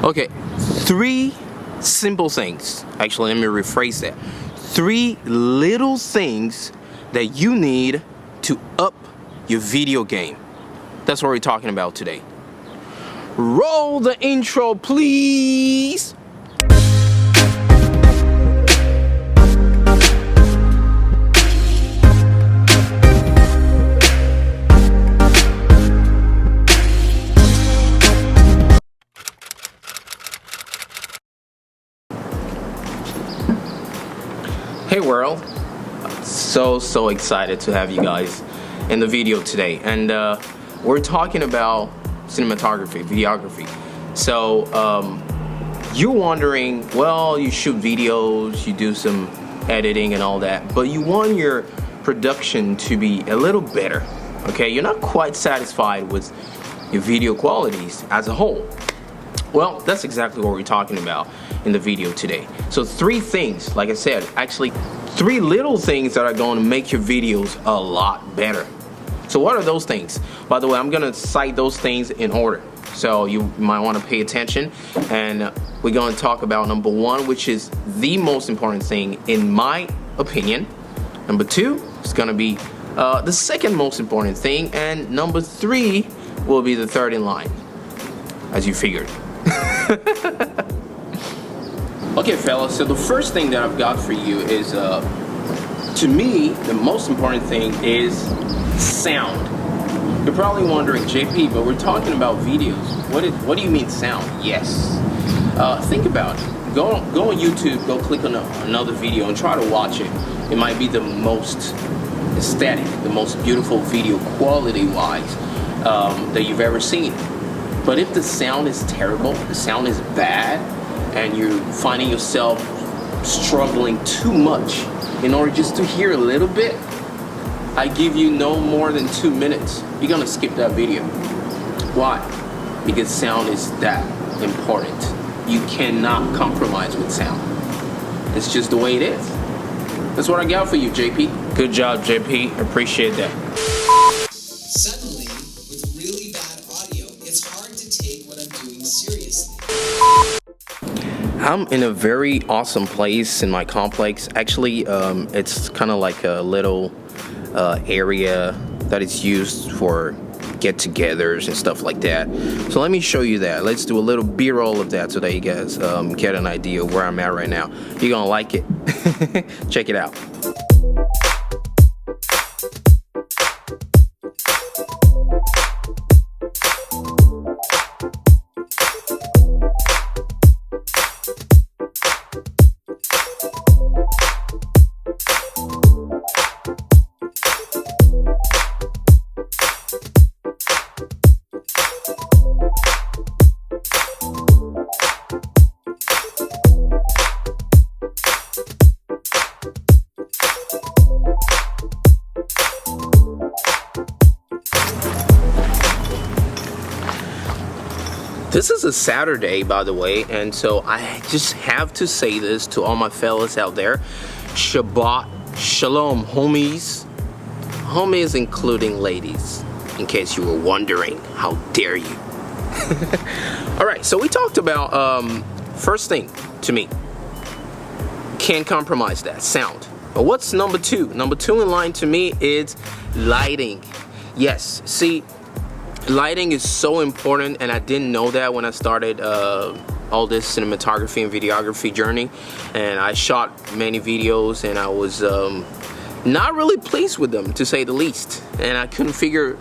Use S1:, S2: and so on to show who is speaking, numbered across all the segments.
S1: Okay, three simple things. Actually, let me rephrase that. Three little things that you need to up your video game. That's what we're talking about today. Roll the intro, please. Hey world, so excited to have you guys in the video today, and we're talking about cinematography, videography. So you're wondering, well, you shoot videos, you do some editing and all that, but you want your production to be a little better. Okay, you're not quite satisfied with your video qualities as a whole. Well, that's exactly what we're talking about in the video today. So three things, like I said, actually three little things that are going to make your videos a lot better. So what are those things? By the way, I'm going to cite those things in order, so you might want to pay attention. And we're going to talk about number one, which is the most important thing in my opinion. Number two is going to be the second most important thing, and number three will be the third in line, as you figured. Okay, fellas, so the first thing that I've got for you is, to me, the most important thing is sound. You're probably wondering, JP, but we're talking about videos. What do you mean sound? Yes. Think about it. Go on YouTube, go click on another video and try to watch it. It might be the most aesthetic, the most beautiful video quality-wise that you've ever seen. But if the sound is terrible, the sound is bad, and you're finding yourself struggling too much in order just to hear a little bit, I give you no more than 2 minutes. You're gonna skip that video. Why? Because sound is that important. You cannot compromise with sound. It's just the way it is. That's what I got for you, JP. Good job, JP. Appreciate that.
S2: Suddenly, with really bad audio, it's hard to take what I'm doing seriously.
S1: I'm in a very awesome place in my complex. Actually, it's kind of like a little area that is used for get-togethers and stuff like that. So let me show you that. Let's do a little BRoll of that so that you guys get an idea of where I'm at right now. You're gonna like it. Check it out. This is a Saturday, by the way, and so I just have to say this to all my fellas out there. Shabbat Shalom, homies. Homies including ladies, in case you were wondering. How dare you? Alright, so we talked about, first thing to me, can't compromise that, sound. But what's number two? Number two in line to me is lighting. Yes, see, lighting is so important, and I didn't know that when I started all this cinematography and videography journey. And I shot many videos, and I was not really pleased with them, to say the least. And I couldn't figure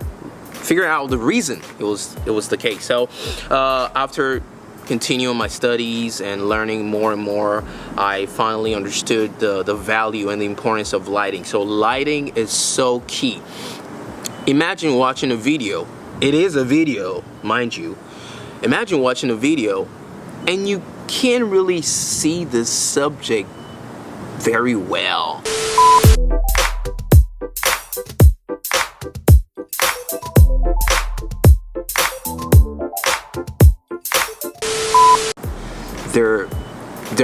S1: out the reason it was the case. So after continuing my studies and learning more and more, I finally understood the value and the importance of lighting. So lighting is so key. Imagine watching a video. It is a video, mind you. Imagine watching a video and you can't really see the subject very well. They're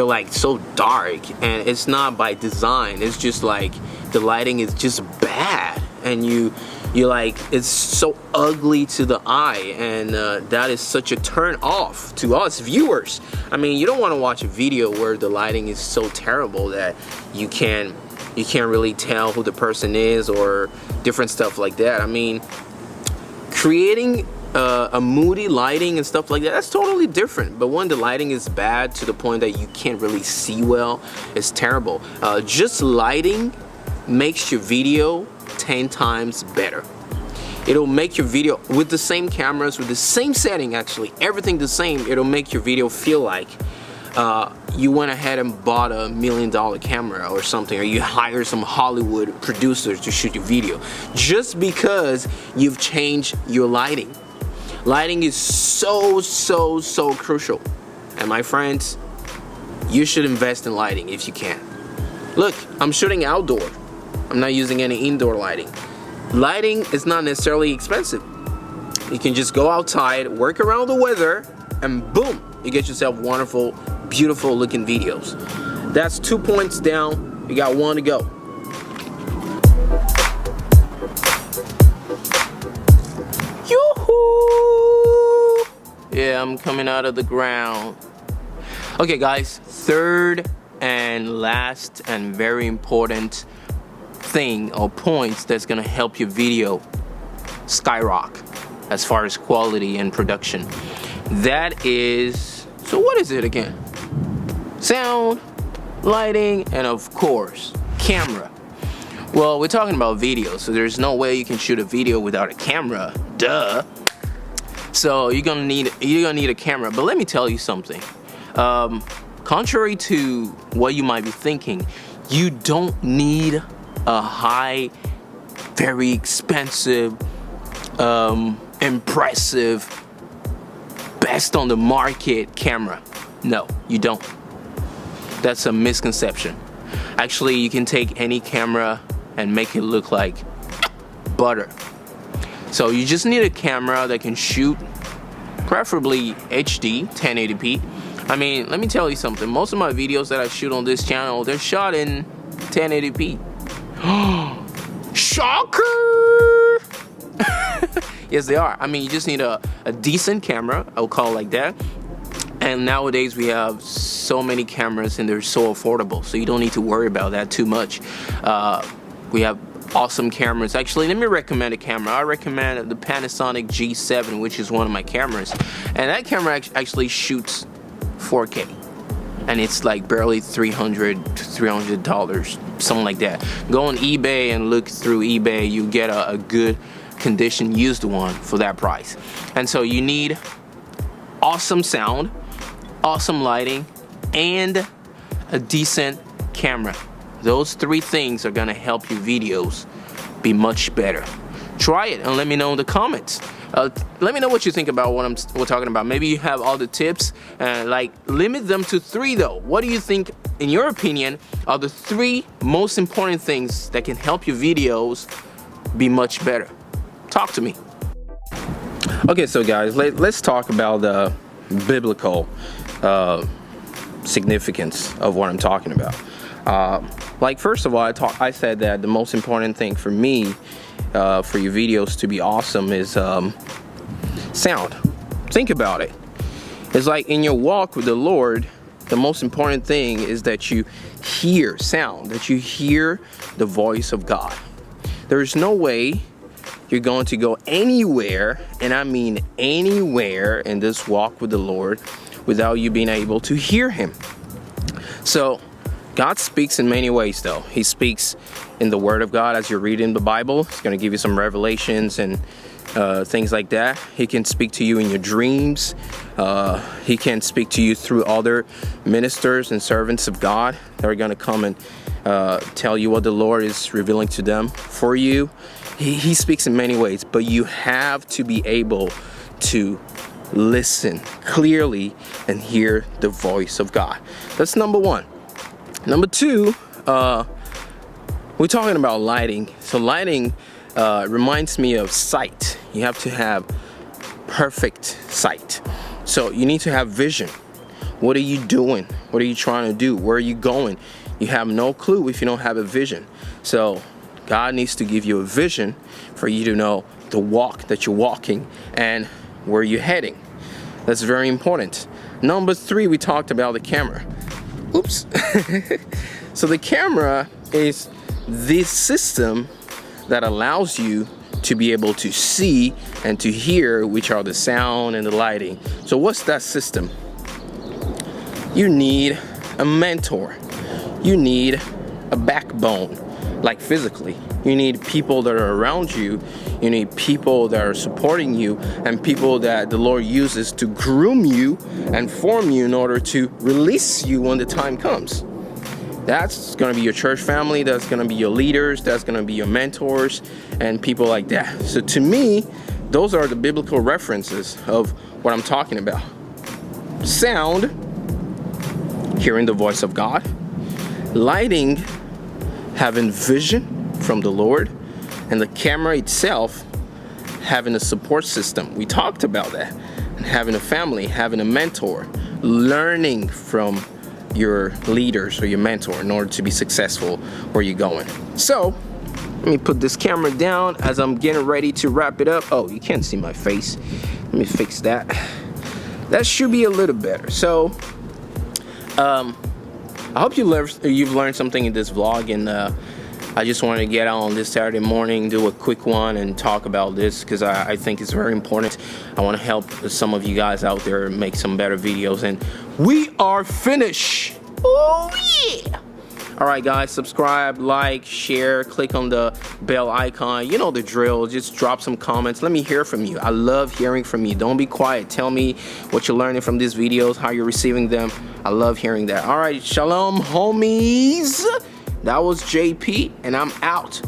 S1: like so dark, and it's not by design. It's just like the lighting is just bad, and you you're like, it's so ugly to the eye, and that is such a turn off to us viewers. I mean, you don't want to watch a video where the lighting is so terrible that you can't really tell who the person is or different stuff like that. I mean, creating a moody lighting and stuff like that, that's totally different. But when the lighting is bad to the point that you can't really see well, it's terrible. Just lighting makes your video 10 times better. It'll make your video, with the same cameras, with the same setting, actually everything the same, it'll make your video feel like you went ahead and bought a $1 million camera or something, or you hire some Hollywood producers to shoot your video, just because you've changed your lighting. Lighting is so crucial, and my friends, you should invest in lighting if you can. Look, I'm shooting outdoor. I'm not using any indoor lighting. Lighting is not necessarily expensive. You can just go outside, work around the weather, and boom, you get yourself wonderful, beautiful looking videos. That's 2 points down. You got 1 to go. Yoo-hoo! Yeah, I'm coming out of the ground. Okay guys, third and last and very important thing or points that's gonna help your video skyrocket as far as quality and production. That is, so what is it again? Sound, lighting, and of course, camera. Well, we're talking about video, so there's no way you can shoot a video without a camera, duh. So you're gonna need a camera. But let me tell you something. Contrary to what you might be thinking, you don't need a high, very expensive, impressive, best on the market camera. No, you don't. That's a misconception. Actually, you can take any camera and make it look like butter. So you just need a camera that can shoot, preferably HD, 1080p. I mean, let me tell you something. Most of my videos that I shoot on this channel, they're shot in 1080p. Shocker! Yes, they are. I mean, you just need a decent camera, I'll call it like that. And nowadays we have so many cameras and they're so affordable, so you don't need to worry about that too much. We have awesome cameras. Actually, let me recommend a camera. I recommend the Panasonic G7, which is one of my cameras. And that camera actually shoots 4K. And it's like barely $300, something like that. Go on eBay and look through eBay. You get a good condition used one for that price. And so you need awesome sound, awesome lighting, and a decent camera. Those 3 things are gonna help your videos be much better. Try it and let me know in the comments. Let me know what you think about what we're talking about. Maybe you have all the tips, like limit them to 3 though. What do you think, in your opinion, are the 3 most important things that can help your videos be much better? Talk to me. Okay, so guys, let's talk about the biblical significance of what I'm talking about. Like, first of all, I said that the most important thing for me, for your videos to be awesome, is sound. Think about it. It's like in your walk with the Lord, the most important thing is that you hear sound, that you hear the voice of God. There's no way you're going to go anywhere, and I mean anywhere, in this walk with the Lord without you being able to hear Him. So God speaks in many ways though. He speaks in the Word of God as you're reading the Bible. He's going to give you some revelations and things like that. He can speak to you in your dreams. He can speak to you through other ministers and servants of God that are going to come and tell you what the Lord is revealing to them for you. He speaks in many ways, but you have to be able to listen clearly and hear the voice of God. That's number 1. Number 2, we're talking about lighting. So lighting reminds me of sight. You have to have perfect sight. So you need to have vision. What are you doing? What are you trying to do? Where are you going? You have no clue if you don't have a vision. So God needs to give you a vision for you to know the walk that you're walking and where you're heading. That's very important. Number 3, we talked about the camera. Oops. So the camera is this system that allows you to be able to see and to hear, which are the sound and the lighting. So what's that system? You need a mentor. You need a backbone, like physically. You need people that are around you. You need people that are supporting you, and people that the Lord uses to groom you and form you in order to release you when the time comes. That's going to be your church family. That's going to be your leaders. That's going to be your mentors and people like that. So to me, those are the biblical references of what I'm talking about. Sound, hearing the voice of God. Lighting, having vision from the Lord. And the camera itself, having a support system. We talked about that. And having a family, having a mentor, learning from your leaders or your mentor in order to be successful where you're going. So let me put this camera down as I'm getting ready to wrap it up. Oh, you can't see my face. Let me fix that. That should be a little better. So I hope you've learned something in this vlog, and I just wanted to get out on this Saturday morning, do a quick one and talk about this because I think it's very important. I want to help some of you guys out there make some better videos, and we are finished. Oh yeah. All right, guys, subscribe, like, share, click on the bell icon. You know the drill. Just drop some comments. Let me hear from you. I love hearing from you. Don't be quiet. Tell me what you're learning from these videos, how you're receiving them. I love hearing that. All right, shalom, homies. That was JP, and I'm out.